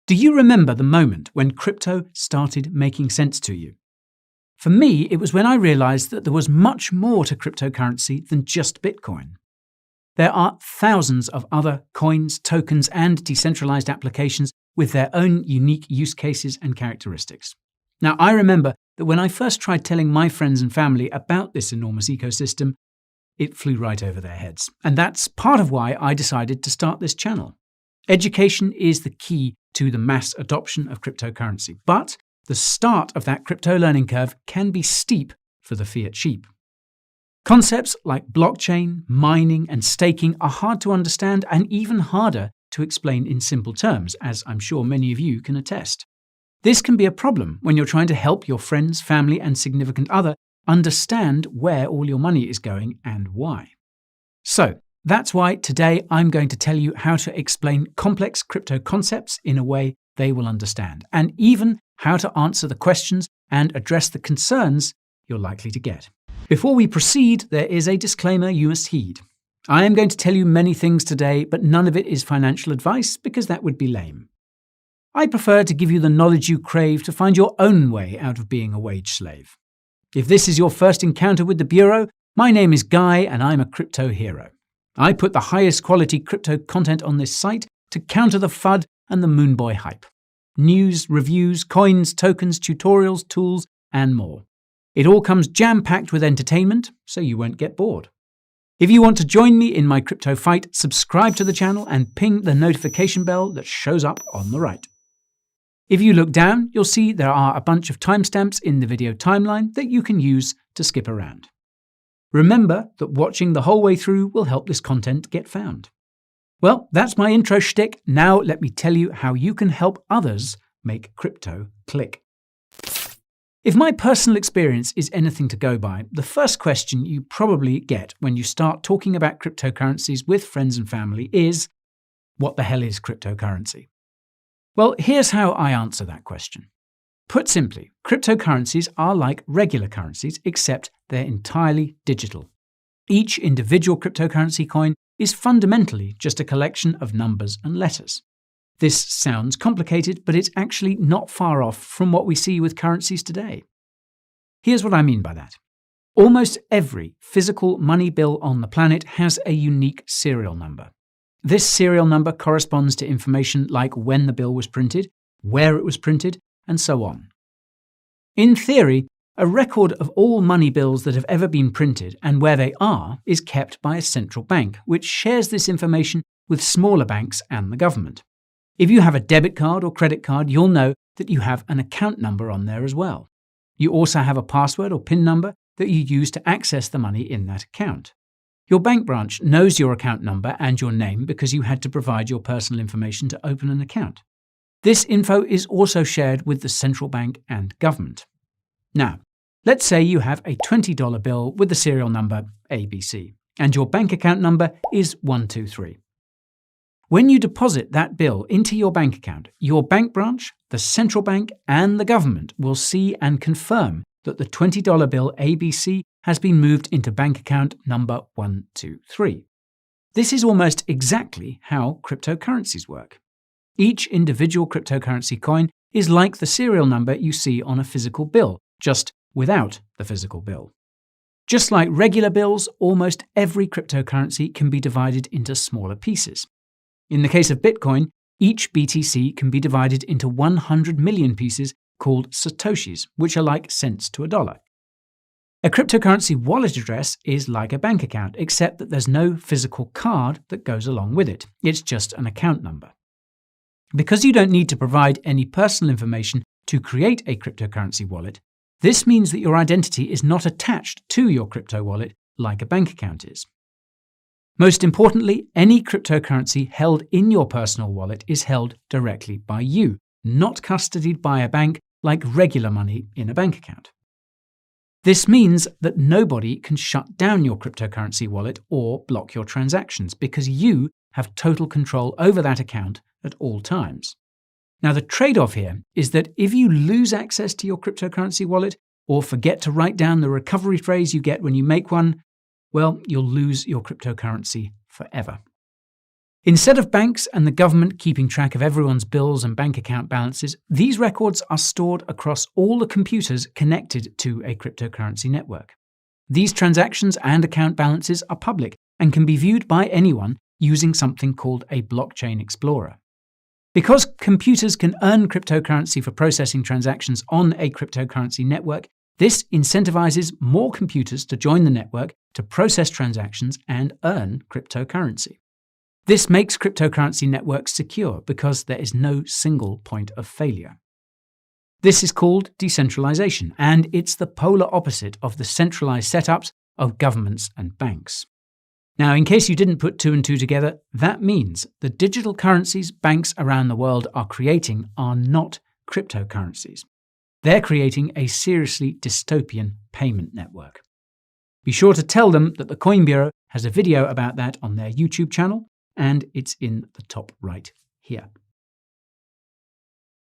Do you remember the moment when crypto started making sense to you? For me, it was when I realized that there was much more to cryptocurrency than just Bitcoin. There are thousands of other coins, tokens, and decentralized applications with their own unique use cases and characteristics. Now, I remember that when I first tried telling my friends and family about this enormous ecosystem, it flew right over their heads. And that's part of why I decided to start this channel. Education is the key to the mass adoption of cryptocurrency, but the start of that crypto learning curve can be steep for the fiat sheep. Concepts like blockchain, mining, and staking are hard to understand and even harder to explain in simple terms, as I'm sure many of you can attest. This can be a problem when you're trying to help your friends, family, and significant other understand where all your money is going and why. So, that's why today I'm going to tell you how to explain complex crypto concepts in a way they will understand, and even how to answer the questions and address the concerns you're likely to get. Before we proceed, there is a disclaimer you must heed. I am going to tell you many things today, but none of it is financial advice because that would be lame. I prefer to give you the knowledge you crave to find your own way out of being a wage slave. If this is your first encounter with the Bureau, my name is Guy and I'm a crypto hero. I put the highest quality crypto content on this site to counter the FUD and the Moonboy hype. News, reviews, coins, tokens, tutorials, tools, and more. It all comes jam-packed with entertainment, so you won't get bored. If you want to join me in my crypto fight, subscribe to the channel and ping the notification bell that shows up on the right. If you look down, you'll see there are a bunch of timestamps in the video timeline that you can use to skip around. Remember that watching the whole way through will help this content get found. Well, that's my intro shtick. Now let me tell you how you can help others make crypto click. If my personal experience is anything to go by, the first question you probably get when you start talking about cryptocurrencies with friends and family is, what the hell is cryptocurrency? Well, here's how I answer that question. Put simply, cryptocurrencies are like regular currencies, except they're entirely digital. Each individual cryptocurrency coin is fundamentally just a collection of numbers and letters. This sounds complicated, but it's actually not far off from what we see with currencies today. Here's what I mean by that. Almost every physical money bill on the planet has a unique serial number. This serial number corresponds to information like when the bill was printed, where it was printed, and so on. In theory, a record of all money bills that have ever been printed and where they are is kept by a central bank, which shares this information with smaller banks and the government. If you have a debit card or credit card, you'll know that you have an account number on there as well. You also have a password or PIN number that you use to access the money in that account. Your bank branch knows your account number and your name because you had to provide your personal information to open an account. This info is also shared with the central bank and government. Now, let's say you have a $20 bill with the serial number ABC, and your bank account number is 123. When you deposit that bill into your bank account, your bank branch, the central bank, and the government will see and confirm that the $20 bill ABC has been moved into bank account number 123. This is almost exactly how cryptocurrencies work. Each individual cryptocurrency coin is like the serial number you see on a physical bill, just without the physical bill. Just like regular bills, almost every cryptocurrency can be divided into smaller pieces. In the case of Bitcoin, each BTC can be divided into 100 million pieces called satoshis, which are like cents to a dollar. A cryptocurrency wallet address is like a bank account, except that there's no physical card that goes along with it. It's just an account number. Because you don't need to provide any personal information to create a cryptocurrency wallet, this means that your identity is not attached to your crypto wallet like a bank account is. Most importantly, any cryptocurrency held in your personal wallet is held directly by you, not custodied by a bank like regular money in a bank account. This means that nobody can shut down your cryptocurrency wallet or block your transactions because you have total control over that account at all times. Now, the trade-off here is that if you lose access to your cryptocurrency wallet or forget to write down the recovery phrase you get when you make one, well, you'll lose your cryptocurrency forever. Instead of banks and the government keeping track of everyone's bills and bank account balances, these records are stored across all the computers connected to a cryptocurrency network. These transactions and account balances are public and can be viewed by anyone using something called a blockchain explorer. Because computers can earn cryptocurrency for processing transactions on a cryptocurrency network, this incentivizes more computers to join the network to process transactions and earn cryptocurrency. This makes cryptocurrency networks secure because there is no single point of failure. This is called decentralization, and it's the polar opposite of the centralized setups of governments and banks. Now, in case you didn't put two and two together, that means the digital currencies banks around the world are creating are not cryptocurrencies. They're creating a seriously dystopian payment network. Be sure to tell them that the Coin Bureau has a video about that on their YouTube channel, and it's in the top right here.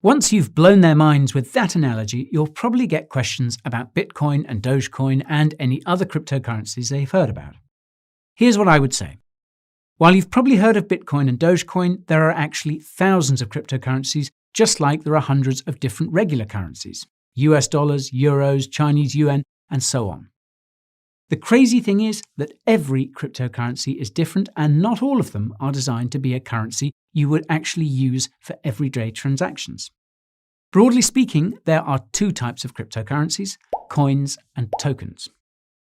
Once you've blown their minds with that analogy, you'll probably get questions about Bitcoin and Dogecoin and any other cryptocurrencies they've heard about. Here's what I would say. While you've probably heard of Bitcoin and Dogecoin, there are actually thousands of cryptocurrencies, just like there are hundreds of different regular currencies: US dollars, euros, Chinese yuan, and so on. The crazy thing is that every cryptocurrency is different, and not all of them are designed to be a currency you would actually use for everyday transactions. Broadly speaking, there are two types of cryptocurrencies: coins and tokens.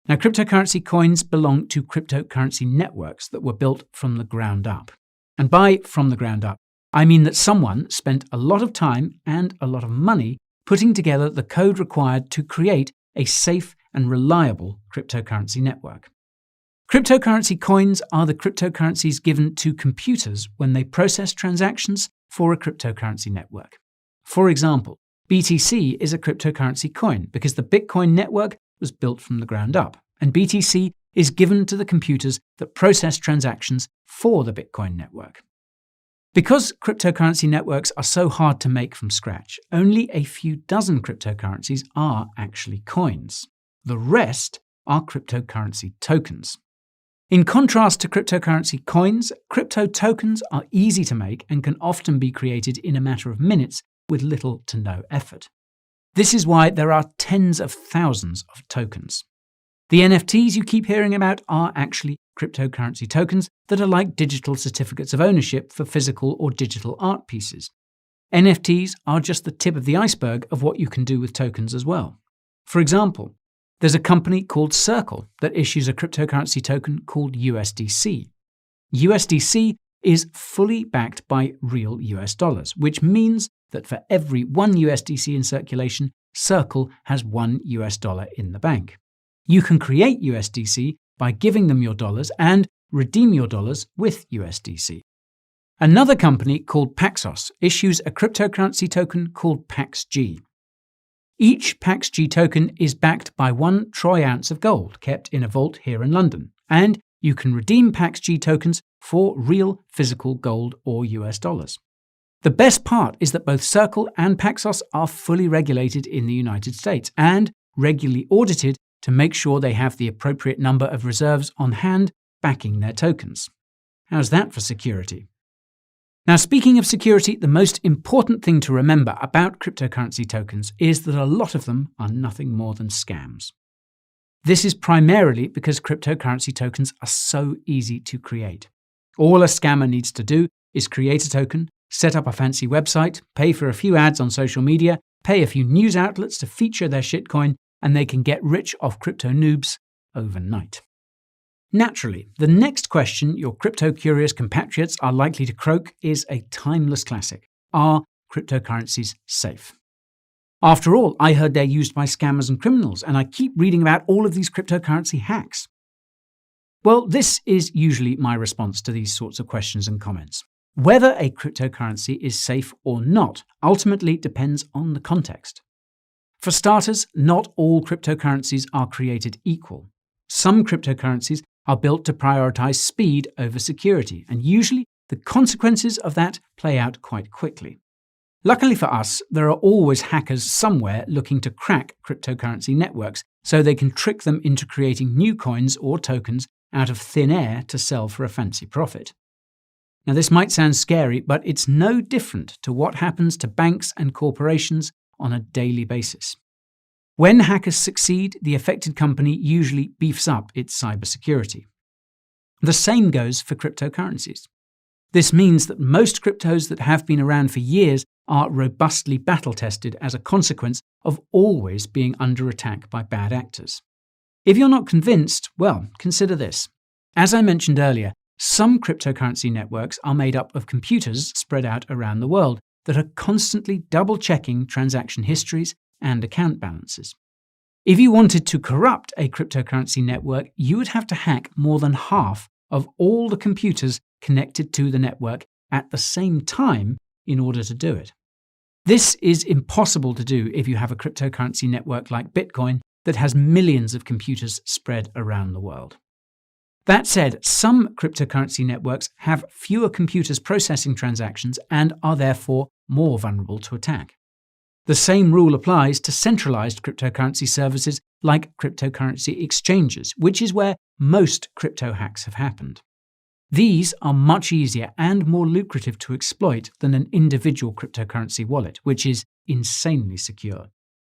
Now, cryptocurrency coins belong to cryptocurrency networks that were built from the ground up. And by from the ground up, I mean that someone spent a lot of time and a lot of money putting together the code required to create a safe and reliable cryptocurrency network. Cryptocurrency coins are the cryptocurrencies given to computers when they process transactions for a cryptocurrency network. For example, BTC is a cryptocurrency coin because the Bitcoin network was built from the ground up, and BTC is given to the computers that process transactions for the Bitcoin network. Because cryptocurrency networks are so hard to make from scratch, only a few dozen cryptocurrencies are actually coins. The rest are cryptocurrency tokens. In contrast to cryptocurrency coins, crypto tokens are easy to make and can often be created in a matter of minutes with little to no effort. This is why there are tens of thousands of tokens. The NFTs you keep hearing about are actually cryptocurrency tokens that are like digital certificates of ownership for physical or digital art pieces. NFTs are just the tip of the iceberg of what you can do with tokens as well. For example, there's a company called Circle that issues a cryptocurrency token called USDC. USDC is fully backed by real US dollars, which means that for every one USDC in circulation, Circle has $1 US in the bank. You can create USDC by giving them your dollars and redeem your dollars with USDC. Another company called Paxos issues a cryptocurrency token called PaxG. Each PaxG token is backed by 1 troy ounce of gold kept in a vault here in London, and you can redeem PaxG tokens for real physical gold or US dollars. The best part is that both Circle and Paxos are fully regulated in the United States and regularly audited to make sure they have the appropriate number of reserves on hand backing their tokens. How's that for security? Now, speaking of security, the most important thing to remember about cryptocurrency tokens is that a lot of them are nothing more than scams. This is primarily because cryptocurrency tokens are so easy to create. All a scammer needs to do is create a token, set up a fancy website, pay for a few ads on social media, pay a few news outlets to feature their shitcoin, and they can get rich off crypto noobs overnight. Naturally, the next question your crypto-curious compatriots are likely to croak is a timeless classic. Are cryptocurrencies safe? After all, I heard they're used by scammers and criminals, and I keep reading about all of these cryptocurrency hacks. Well, this is usually my response to these sorts of questions and comments. Whether a cryptocurrency is safe or not ultimately depends on the context. For starters, not all cryptocurrencies are created equal. Some cryptocurrencies are built to prioritize speed over security, and usually the consequences of that play out quite quickly. Luckily for us, there are always hackers somewhere looking to crack cryptocurrency networks so they can trick them into creating new coins or tokens out of thin air to sell for a fancy profit. Now, this might sound scary, but it's no different to what happens to banks and corporations on a daily basis. When hackers succeed, the affected company usually beefs up its cybersecurity. The same goes for cryptocurrencies. This means that most cryptos that have been around for years are robustly battle-tested as a consequence of always being under attack by bad actors. If you're not convinced, well, consider this. As I mentioned earlier, some cryptocurrency networks are made up of computers spread out around the world that are constantly double-checking transaction histories and account balances. If you wanted to corrupt a cryptocurrency network, you would have to hack more than half of all the computers connected to the network at the same time in order to do it. This is impossible to do if you have a cryptocurrency network like Bitcoin that has millions of computers spread around the world. That said, some cryptocurrency networks have fewer computers processing transactions and are therefore more vulnerable to attack. The same rule applies to centralized cryptocurrency services like cryptocurrency exchanges, which is where most crypto hacks have happened. These are much easier and more lucrative to exploit than an individual cryptocurrency wallet, which is insanely secure.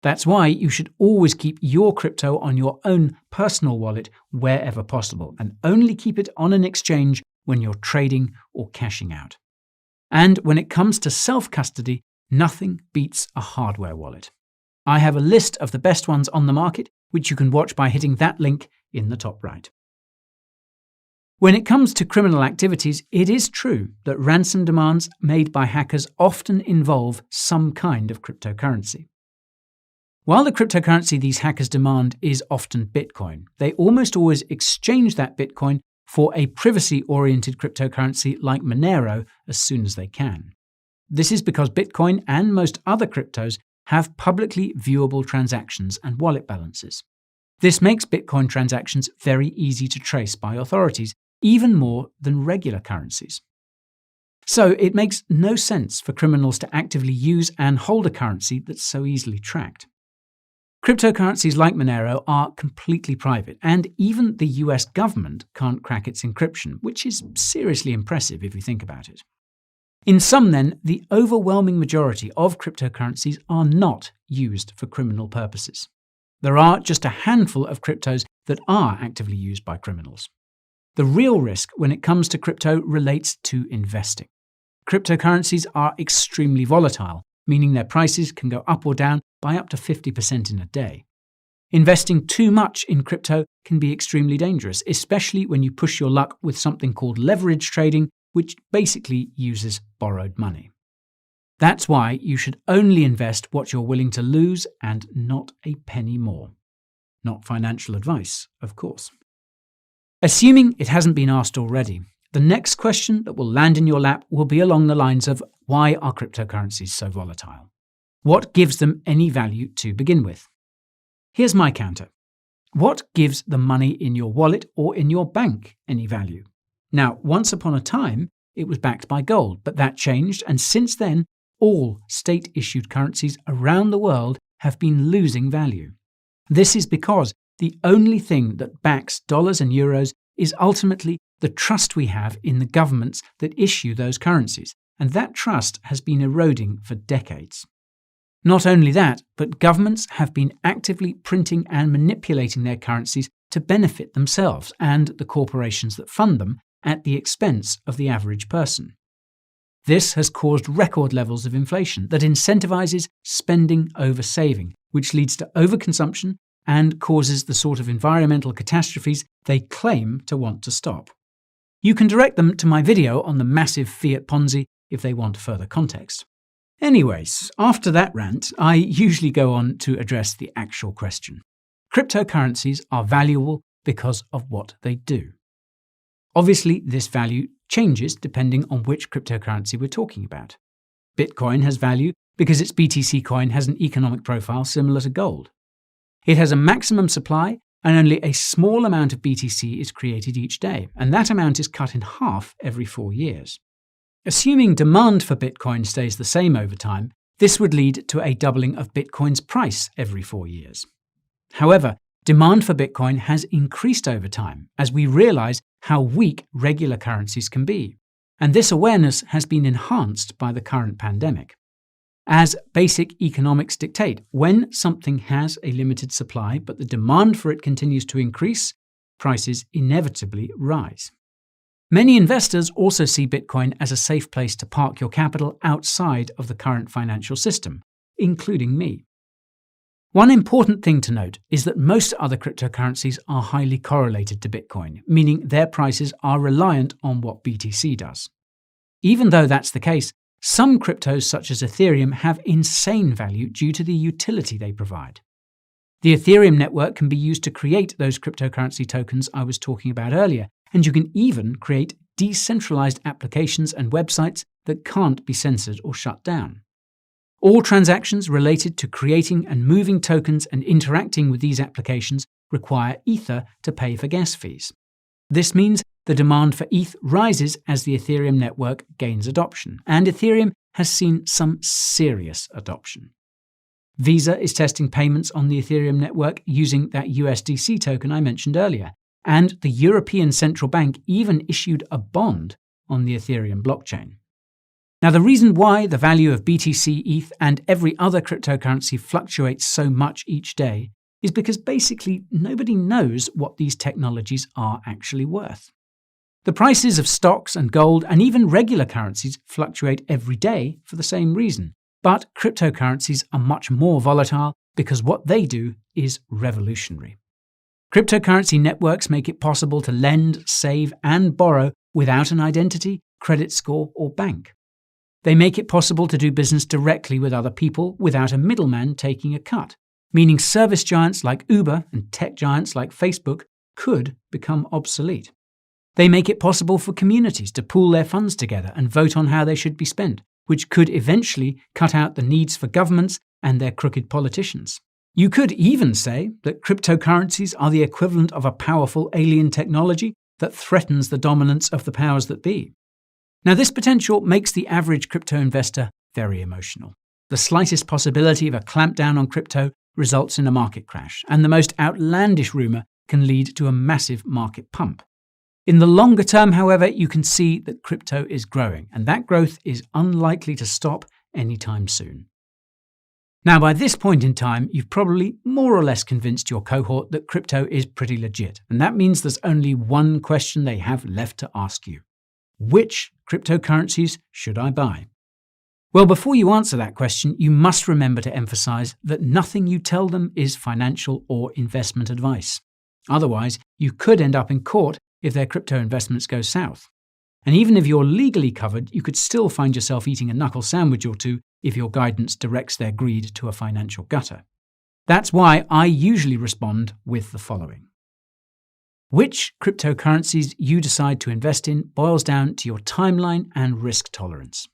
That's why you should always keep your crypto on your own personal wallet wherever possible, and only keep it on an exchange when you're trading or cashing out. And when it comes to self-custody, nothing beats a hardware wallet. I have a list of the best ones on the market, which you can watch by hitting that link in the top right. When it comes to criminal activities, it is true that ransom demands made by hackers often involve some kind of cryptocurrency. While the cryptocurrency these hackers demand is often Bitcoin, they almost always exchange that Bitcoin for a privacy-oriented cryptocurrency like Monero as soon as they can. This is because Bitcoin and most other cryptos have publicly viewable transactions and wallet balances. This makes Bitcoin transactions very easy to trace by authorities, even more than regular currencies. So it makes no sense for criminals to actively use and hold a currency that's so easily tracked. Cryptocurrencies like Monero are completely private, and even the US government can't crack its encryption, which is seriously impressive if you think about it. In sum then, the overwhelming majority of cryptocurrencies are not used for criminal purposes. There are just a handful of cryptos that are actively used by criminals. The real risk when it comes to crypto relates to investing. Cryptocurrencies are extremely volatile, meaning their prices can go up or down by up to 50% in a day. Investing too much in crypto can be extremely dangerous, especially when you push your luck with something called leverage trading, which basically uses borrowed money. That's why you should only invest what you're willing to lose and not a penny more. Not financial advice, of course. Assuming it hasn't been asked already, the next question that will land in your lap will be along the lines of, why are cryptocurrencies so volatile? What gives them any value to begin with? Here's my counter. What gives the money in your wallet or in your bank any value? Now, once upon a time, it was backed by gold, but that changed, and since then, all state-issued currencies around the world have been losing value. This is because the only thing that backs dollars and euros is ultimately the trust we have in the governments that issue those currencies, and that trust has been eroding for decades. Not only that, but governments have been actively printing and manipulating their currencies to benefit themselves and the corporations that fund them at the expense of the average person. This has caused record levels of inflation that incentivizes spending over saving, which leads to overconsumption and causes the sort of environmental catastrophes they claim to want to stop. You can direct them to my video on the massive fiat Ponzi if they want further context. Anyways, after that rant, I usually go on to address the actual question. Cryptocurrencies are valuable because of what they do. Obviously, this value changes depending on which cryptocurrency we're talking about. Bitcoin has value because its BTC coin has an economic profile similar to gold. It has a maximum supply, and only a small amount of BTC is created each day, and that amount is cut in half every 4 years. Assuming demand for Bitcoin stays the same over time, this would lead to a doubling of Bitcoin's price every 4 years. However, demand for Bitcoin has increased over time as we realize how weak regular currencies can be. And this awareness has been enhanced by the current pandemic. As basic economics dictate, when something has a limited supply but the demand for it continues to increase, prices inevitably rise. Many investors also see Bitcoin as a safe place to park your capital outside of the current financial system, including me. One important thing to note is that most other cryptocurrencies are highly correlated to Bitcoin, meaning their prices are reliant on what BTC does. Even though that's the case, some cryptos such as Ethereum have insane value due to the utility they provide. The Ethereum network can be used to create those cryptocurrency tokens I was talking about earlier, and you can even create decentralized applications and websites that can't be censored or shut down. All transactions related to creating and moving tokens and interacting with these applications require Ether to pay for gas fees. This means the demand for ETH rises as the Ethereum network gains adoption, and Ethereum has seen some serious adoption. Visa is testing payments on the Ethereum network using that USDC token I mentioned earlier, and the European Central Bank even issued a bond on the Ethereum blockchain. Now, the reason why the value of BTC, ETH, and every other cryptocurrency fluctuates so much each day is because basically nobody knows what these technologies are actually worth. The prices of stocks and gold and even regular currencies fluctuate every day for the same reason, but cryptocurrencies are much more volatile because what they do is revolutionary. Cryptocurrency networks make it possible to lend, save, and borrow without an identity, credit score, or bank. They make it possible to do business directly with other people without a middleman taking a cut, meaning service giants like Uber and tech giants like Facebook could become obsolete. They make it possible for communities to pool their funds together and vote on how they should be spent, which could eventually cut out the needs for governments and their crooked politicians. You could even say that cryptocurrencies are the equivalent of a powerful alien technology that threatens the dominance of the powers that be. Now, this potential makes the average crypto investor very emotional. The slightest possibility of a clampdown on crypto results in a market crash, and the most outlandish rumor can lead to a massive market pump. In the longer term, however, you can see that crypto is growing, and that growth is unlikely to stop anytime soon. Now, by this point in time, you've probably more or less convinced your cohort that crypto is pretty legit, and that means there's only one question they have left to ask you. Which cryptocurrencies should I buy? Well, before you answer that question, you must remember to emphasize that nothing you tell them is financial or investment advice. Otherwise, you could end up in court if their crypto investments go south. And even if you're legally covered, you could still find yourself eating a knuckle sandwich or two if your guidance directs their greed to a financial gutter. That's why I usually respond with the following. Which cryptocurrencies you decide to invest in boils down to your timeline and risk tolerance.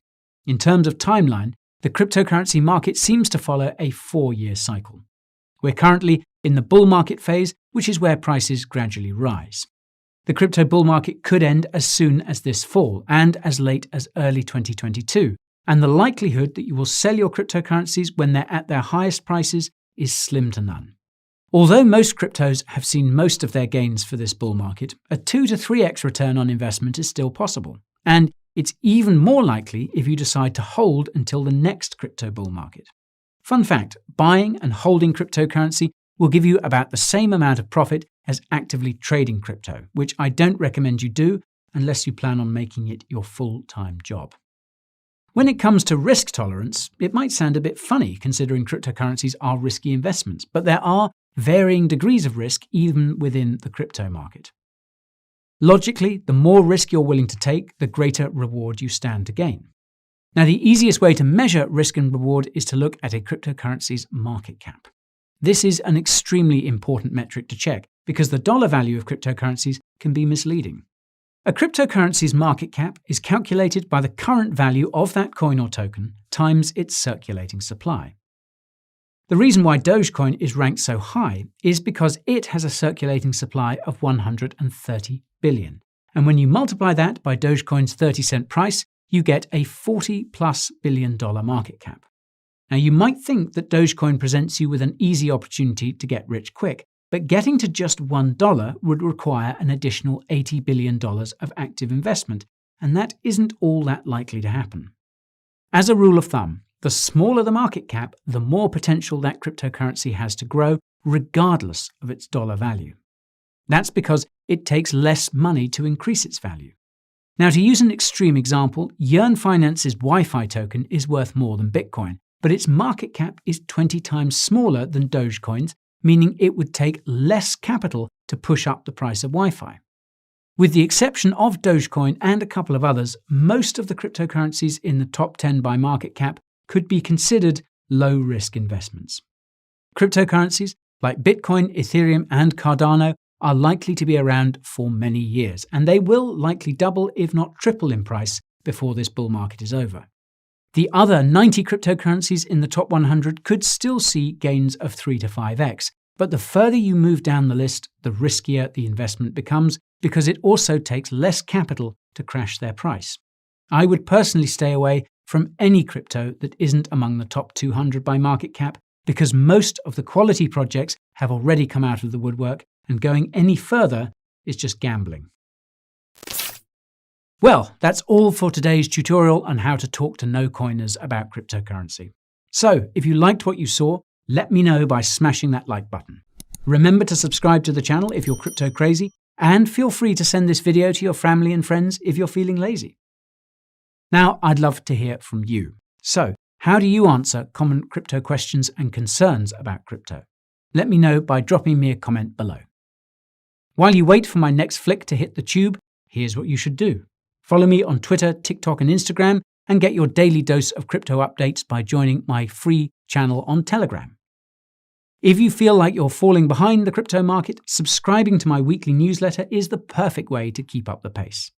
In terms of timeline, the cryptocurrency market seems to follow a 4-year cycle. We're currently in the bull market phase, which is where prices gradually rise. The crypto bull market could end as soon as this fall and as late as early 2022, and the likelihood that you will sell your cryptocurrencies when they're at their highest prices is slim to none. Although most cryptos have seen most of their gains for this bull market, a 2 to 3x return on investment is still possible, and it's even more likely if you decide to hold until the next crypto bull market. Fun fact, buying and holding cryptocurrency will give you about the same amount of profit as actively trading crypto, which I don't recommend you do unless you plan on making it your full-time job. When it comes to risk tolerance, it might sound a bit funny considering cryptocurrencies are risky investments, but there are varying degrees of risk even within the crypto market. Logically, the more risk you're willing to take, the greater reward you stand to gain. Now, the easiest way to measure risk and reward is to look at a cryptocurrency's market cap. This is an extremely important metric to check because the dollar value of cryptocurrencies can be misleading. A cryptocurrency's market cap is calculated by the current value of that coin or token times its circulating supply. The reason why Dogecoin is ranked so high is because it has a circulating supply of 130 billion. And when you multiply that by Dogecoin's 30-cent price, you get a $40+ billion market cap. Now, you might think that Dogecoin presents you with an easy opportunity to get rich quick, but getting to just $1 would require an additional $80 billion of active investment, and that isn't all that likely to happen. As a rule of thumb, the smaller the market cap, the more potential that cryptocurrency has to grow, regardless of its dollar value. That's because it takes less money to increase its value. Now, to use an extreme example, Yearn Finance's Wi-Fi token is worth more than Bitcoin, but its market cap is 20 times smaller than Dogecoin's, meaning it would take less capital to push up the price of Wi-Fi. With the exception of Dogecoin and a couple of others, most of the cryptocurrencies in the top 10 by market cap could be considered low-risk investments. Cryptocurrencies like Bitcoin, Ethereum, and Cardano are likely to be around for many years, and they will likely double, if not triple in price before this bull market is over. The other 90 cryptocurrencies in the top 100 could still see gains of 3 to 5x, but the further you move down the list, the riskier the investment becomes because it also takes less capital to crash their price. I would personally stay away from any crypto that isn't among the top 200 by market cap because most of the quality projects have already come out of the woodwork, and going any further is just gambling. Well, that's all for today's tutorial on how to talk to no-coiners about cryptocurrency. So, if you liked what you saw, let me know by smashing that like button. Remember to subscribe to the channel if you're crypto crazy, and feel free to send this video to your family and friends if you're feeling lazy. Now, I'd love to hear from you. So, how do you answer common crypto questions and concerns about crypto? Let me know by dropping me a comment below. While you wait for my next flick to hit the tube, here's what you should do. Follow me on Twitter, TikTok, and Instagram, and get your daily dose of crypto updates by joining my free channel on Telegram. If you feel like you're falling behind the crypto market, subscribing to my weekly newsletter is the perfect way to keep up the pace.